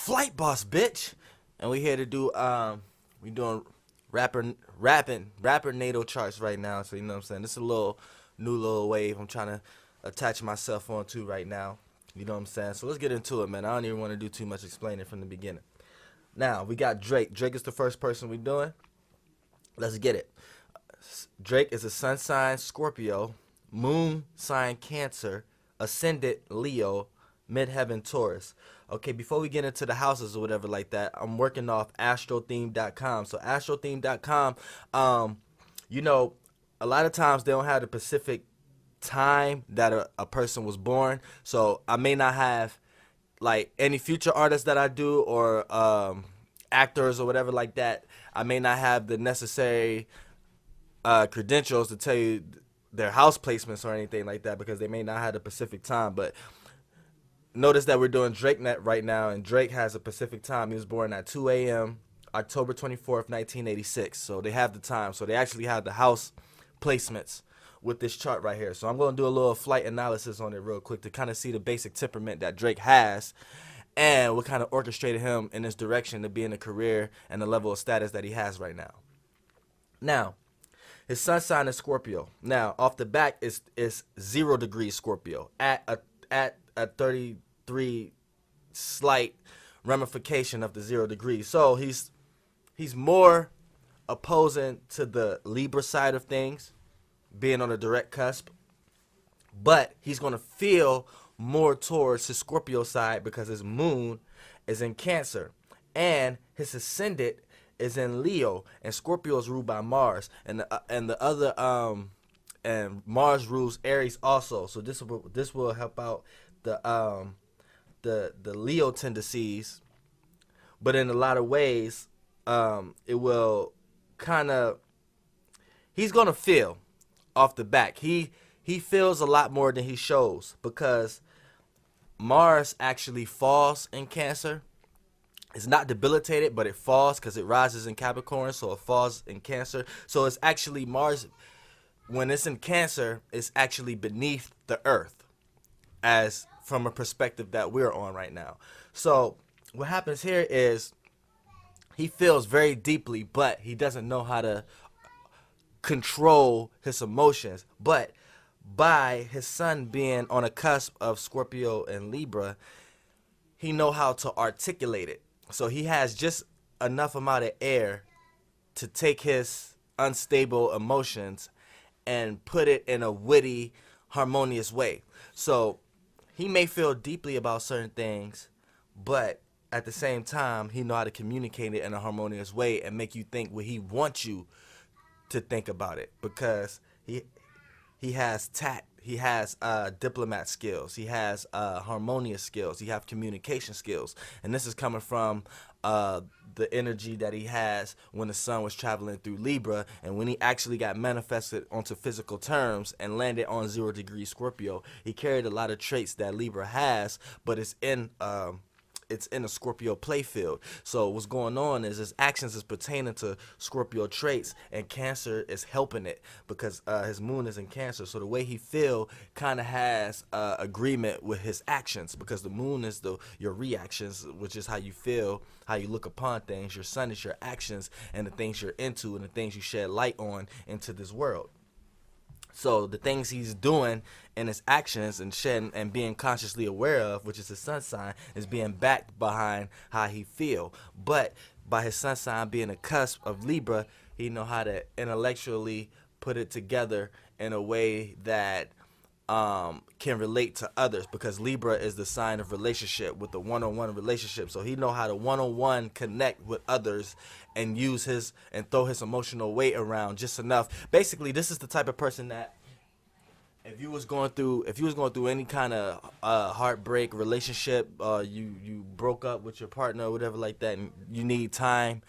Flight Boss, bitch. And we here to do we doing rapper natal charts right now. So you know what I'm saying? This is a new little wave I'm trying to attach myself onto right now. You know what I'm saying? So let's get into it, man. I don't even want to do too much explaining from the beginning. Now we got Drake. Drake is the first person we doing. Let's get it. Drake is a sun sign Scorpio, moon sign Cancer, ascendant Leo, midheaven Taurus. Okay, before we get into the houses or whatever like that, I'm working off astrotheme.com. So astrotheme.com, you know, a lot of times they don't have the specific time that a person was born. So I may not have like any future artists that I do or actors or whatever like that. I may not have the necessary credentials to tell you their house placements or anything like that because they may not have the Pacific time. But notice that we're doing DrakeNet right now, and Drake has a Pacific time. He was born at 2 a.m. October 24th, 1986. So they have the time. So they actually have the house placements with this chart right here. So I'm going to do a little flight analysis on it real quick to kind of see the basic temperament that Drake has and what kind of orchestrated him in this direction to be in the career and the level of status that he has right now. Now, his sun sign is Scorpio. Now, off the back is 0 degrees Scorpio at a 33 slight ramification of the 0 degrees. So he's more opposing to the Libra side of things, being on a direct cusp, but he's going to feel more towards his Scorpio side because his moon is in Cancer and his ascendant is in Leo, and Scorpio is ruled by Mars, and the other and Mars rules Aries also. So this will help out the Leo tendencies, but in a lot of ways, it will kind of, he's gonna feel off the back. He feels a lot more than he shows because Mars actually falls in Cancer. It's not debilitated, but it falls because it rises in Capricorn, so it falls in Cancer. So it's actually Mars, when it's in Cancer, it's actually beneath the Earth, as from a perspective that we're on right now. So what happens here is he feels very deeply, but he doesn't know how to control his emotions. But by his sun being on a cusp of Scorpio and Libra, he know how to articulate it. So he has just enough amount of air to take his unstable emotions and put it in a witty, harmonious way. So he may feel deeply about certain things, but at the same time, he know how to communicate it in a harmonious way and make you think what he wants you to think about it, because he has tact, he has diplomat skills, he has harmonious skills, he has communication skills, and this is coming from the energy that he has when the sun was traveling through Libra, and when he actually got manifested onto physical terms and landed on 0 degree Scorpio. He carried a lot of traits that Libra has, but it's in a Scorpio playfield. So what's going on is his actions is pertaining to Scorpio traits, and Cancer is helping it because his moon is in Cancer. So the way he feel kind of has agreement with his actions, because the moon is your reactions, which is how you feel, how you look upon things. Your sun is your actions and the things you're into and the things you shed light on into this world. So the things he's doing in his actions and shedding and being consciously aware of, which is his sun sign, is being backed behind how he feel. But by his sun sign being a cusp of Libra, he know how to intellectually put it together in a way that can relate to others, because Libra is the sign of relationship, with the one-on-one relationship. So he know how to one-on-one connect with others and use his and throw his emotional weight around just enough. Basically, this is the type of person that if you was going through any kind of heartbreak relationship, you broke up with your partner or whatever like that, and you need time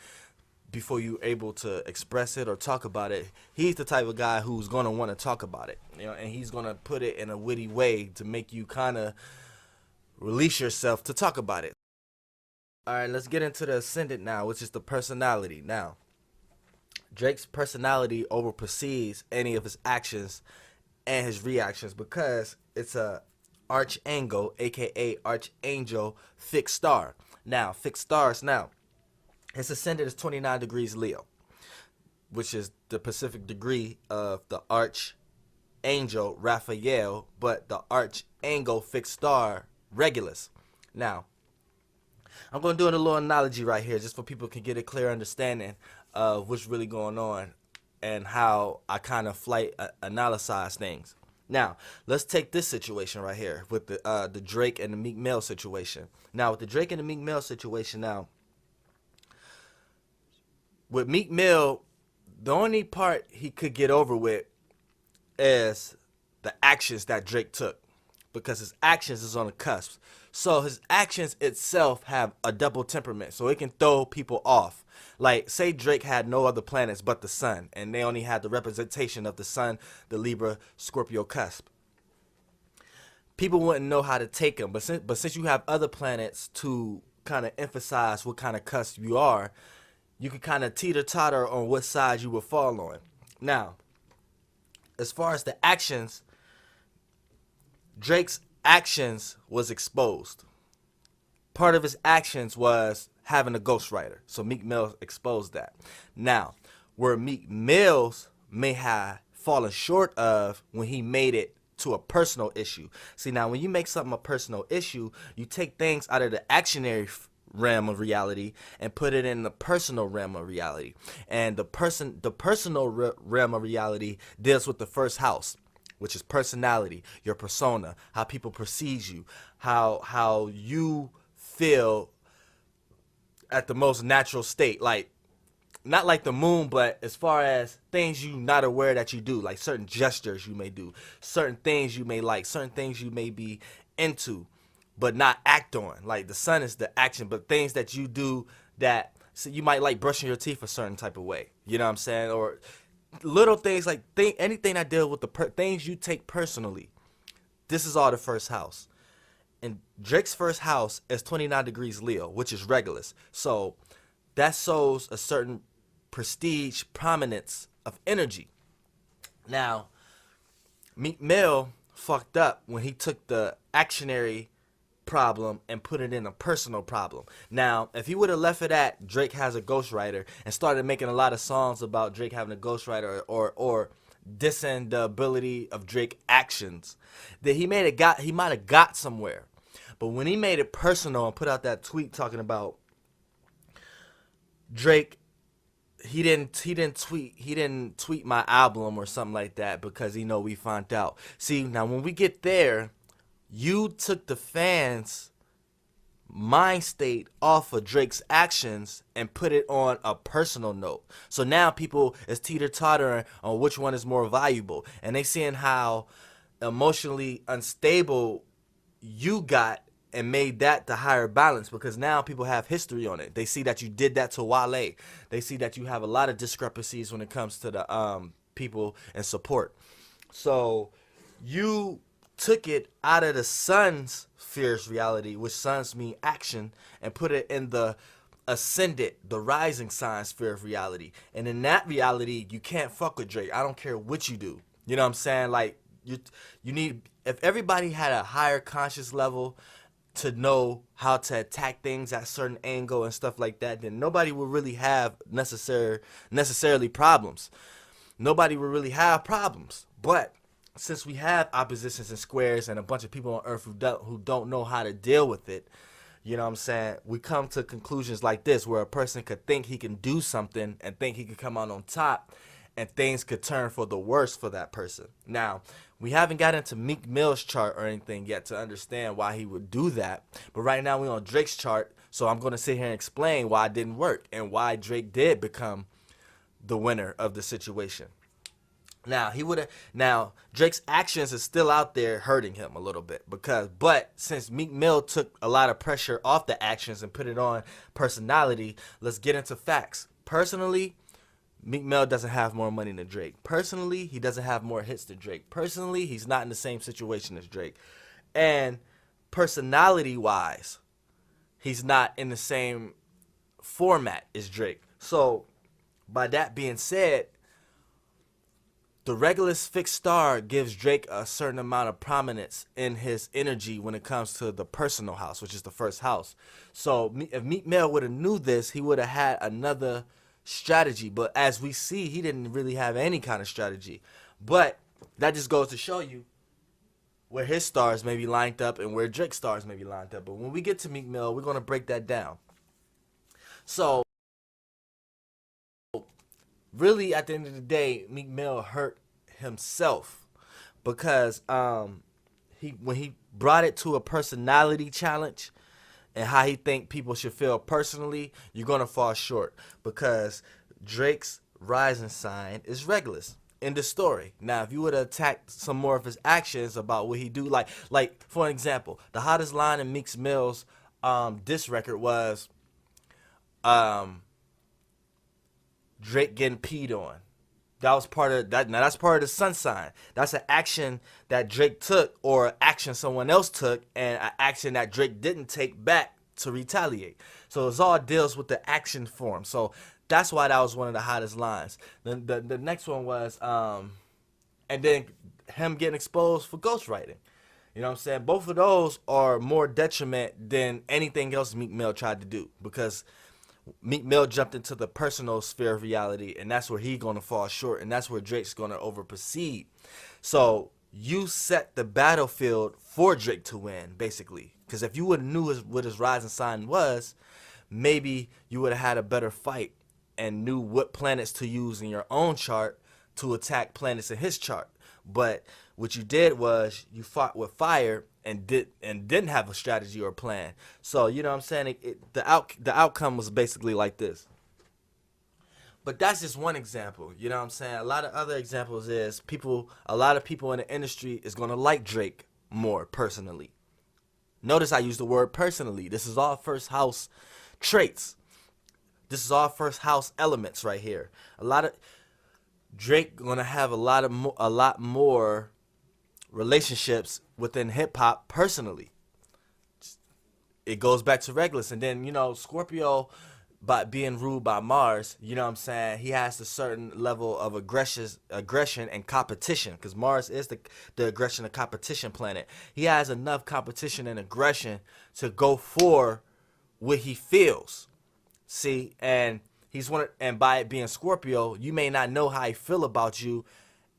before you're able to express it or talk about it, he's the type of guy who's going to want to talk about it, and he's going to put it in a witty way to make you kind of release yourself to talk about it. All right, let's get into the ascendant now, which is the personality. Now, Drake's personality oversees any of his actions and his reactions because it's a archangle, aka archangel fixed star. Now, fixed stars. Now, his ascendant is 29 degrees Leo, which is the Pacific degree of the archangel Raphael, but the archangel fixed star Regulus. Now, I'm going to do a little analogy right here just for people can get a clear understanding of what's really going on and how I kind of analyze things. Now, let's take this situation right here with the Drake and the Meek Mill situation. Now, with the Drake and the Meek Mill situation, now, with Meek Mill, the only part he could get over with is the actions that Drake took, because his actions is on the cusp. So his actions itself have a double temperament, so it can throw people off. Like, say Drake had no other planets but the sun, and they only had the representation of the sun, the Libra, Scorpio cusp. People wouldn't know how to take them, but since you have other planets to kind of emphasize what kind of cusp you are, you can kind of teeter-totter on what side you will fall on. Now, as far as the actions, Drake's actions was exposed. Part of his actions was having a ghostwriter. So Meek Mill exposed that. Now, where Meek Mill's may have fallen short of when he made it to a personal issue. See, now when you make something a personal issue, you take things out of the actionary realm of reality and put it in the personal realm of reality. And the personal realm of reality deals with the first house, which is personality, your persona, how people perceive you, how you feel at the most natural state. Like, not like the moon, but as far as things you not aware that you do, like certain gestures you may do, certain things you may like, certain things you may be into but not act on. Like, the sun is the action, but things that you do that, so you might like brushing your teeth a certain type of way, you know what I'm saying? Or little things like anything that deal with the things you take personally. This is all the first house. And Drake's first house is 29 degrees Leo, which is Regulus. So that shows a certain prestige, prominence of energy. Now, Meek Mill fucked up when he took the actionary problem and put it in a personal problem. Now, if he would have left it at Drake has a ghostwriter and started making a lot of songs about Drake having a ghostwriter or dissing the ability of Drake actions, that he might have got somewhere. But when he made it personal and put out that tweet talking about Drake, he didn't tweet my album or something like that because we found out. See, now when we get there, you took the fans' mind state off of Drake's actions and put it on a personal note. So now people is teeter-tottering on which one is more valuable. And they seeing how emotionally unstable you got and made that the higher balance, because now people have history on it. They see that you did that to Wale. They see that you have a lot of discrepancies when it comes to the people and support. So you took it out of the sun's fierce reality, which suns mean action, and put it in the ascendant, the rising sign sphere of reality. And in that reality, you can't fuck with Drake. I don't care what you do. You know what I'm saying? Like, you need, if everybody had a higher conscious level to know how to attack things at a certain angle and stuff like that, then nobody would really have necessarily problems. Nobody would really have problems. But since we have oppositions and squares and a bunch of people on earth who don't know how to deal with it, you know what I'm saying, we come to conclusions like this, where a person could think he can do something and think he could come out on top, and things could turn for the worse for that person. Now, we haven't got into Meek Mill's chart or anything yet to understand why he would do that, but right now we're on Drake's chart, so I'm going to sit here and explain why it didn't work and why Drake did become the winner of the situation. Now, Drake's actions is still out there hurting him a little bit, but since Meek Mill took a lot of pressure off the actions and put it on personality, let's get into facts. Personally, Meek Mill doesn't have more money than Drake. Personally, he doesn't have more hits than Drake. Personally, he's not in the same situation as Drake. And personality-wise, he's not in the same format as Drake. So, by that being said, the Regulus fixed star gives Drake a certain amount of prominence in his energy when it comes to the personal house, which is the first house. So if Meek Mill would have knew this, he would have had another strategy. But as we see, he didn't really have any kind of strategy. But that just goes to show you where his stars may be lined up and where Drake's stars may be lined up. But when we get to Meek Mill, we're going to break that down. So really, at the end of the day, Meek Mill hurt himself because when he brought it to a personality challenge and how he think people should feel personally, you're gonna fall short because Drake's rising sign is Regulus. In the story. Now, if you would have attacked some more of his actions about what he do, like for an example, the hottest line in Meek Mill's diss record was Drake getting peed on. That was part of that. Now that's part of the sun sign. That's an action that Drake took, or action someone else took, and an action that Drake didn't take back to retaliate. So it's all deals with the action form. So that's why that was one of the hottest lines. The next one was and then him getting exposed for ghostwriting. You know what I'm saying? Both of those are more detriment than anything else Meek Mill tried to do, because Meek Mill jumped into the personal sphere of reality, and that's where he's going to fall short, and that's where Drake's going to over-proceed. So you set the battlefield for Drake to win, basically. Because if you would have knew what his rising sign was, maybe you would have had a better fight and knew what planets to use in your own chart to attack planets in his chart. But what you did was you fought with fire and didn't have a strategy or a plan. So you know what I'm saying? The outcome was basically like this. But that's just one example. You know what I'm saying? A lot of other examples is a lot of people in the industry is gonna like Drake more personally. Notice I use the word personally. This is all first house traits. This is all first house elements right here. A lot of Drake gonna have a lot more relationships within hip hop personally. It goes back to Regulus, and then Scorpio, by being ruled by Mars, you know what I'm saying, he has a certain level of aggression and competition, because Mars is the aggression and competition planet. He has enough competition and aggression to go for what he feels. See, and and by it being Scorpio, you may not know how he feel about you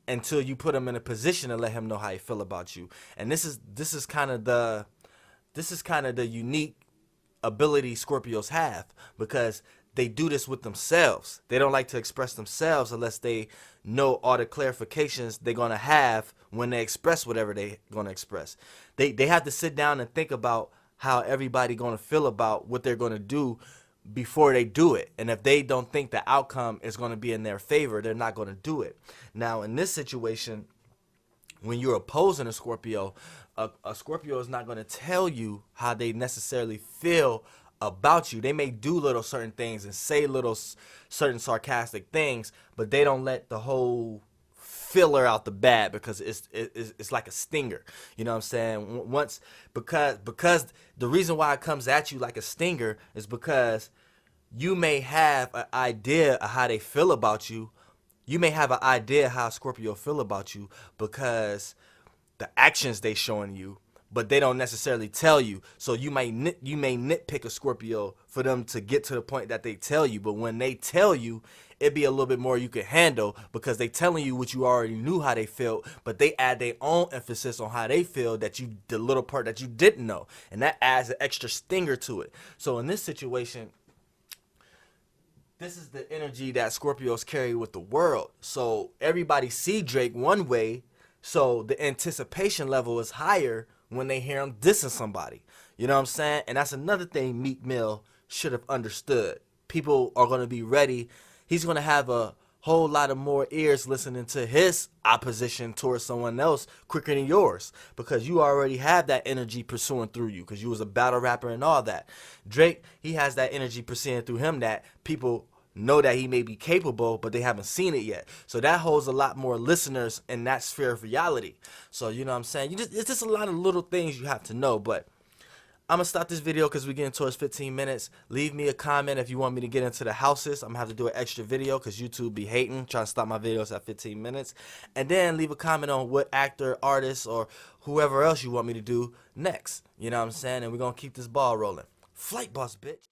until you put him in a position to let him know how he feel about you. And this is kind of the unique ability Scorpios have, because they do this with themselves. They don't like to express themselves unless they know all the clarifications they're gonna have when they express whatever they're gonna express. They have to sit down and think about how everybody gonna feel about what they're gonna do before they do it. And if they don't think the outcome is going to be in their favor, they're not going to do it. Now, in this situation, when you're opposing a Scorpio is not going to tell you how they necessarily feel about you. They may do little certain things and say little certain sarcastic things, but they don't let the whole filler out the bad, because it's like a stinger. You know what I'm saying? Because the reason why it comes at you like a stinger is because you may have an idea of how they feel about you. You may have an idea how Scorpio feel about you because the actions they showing you, but they don't necessarily tell you. So you may nitpick a Scorpio for them to get to the point that they tell you, but when they tell you, it'd be a little bit more you can handle, because they telling you what you already knew how they felt, but they add their own emphasis on how they feel, the little part that you didn't know, and that adds an extra stinger to it. So in this situation, this is the energy that Scorpios carry with the world. So everybody see Drake one way, so the anticipation level is higher when they hear him dissing somebody. You know what I'm saying? And that's another thing Meek Mill should have understood. People are going to be ready. He's going to have a whole lot of more ears listening to his opposition towards someone else quicker than yours, because you already have that energy pursuing through you, because you was a battle rapper and all that. Drake, he has that energy pursuing through him that people know that he may be capable, but they haven't seen it yet. So that holds a lot more listeners in that sphere of reality. So you know what I'm saying? It's just a lot of little things you have to know. But I'm gonna stop this video because we're getting towards 15 minutes. Leave me a comment if you want me to get into the houses. I'm gonna have to do an extra video because YouTube be hating, trying to stop my videos at 15 minutes. And then leave a comment on what actor, artist, or whoever else you want me to do next. You know what I'm saying? And we're gonna keep this ball rolling. Flight boss, bitch.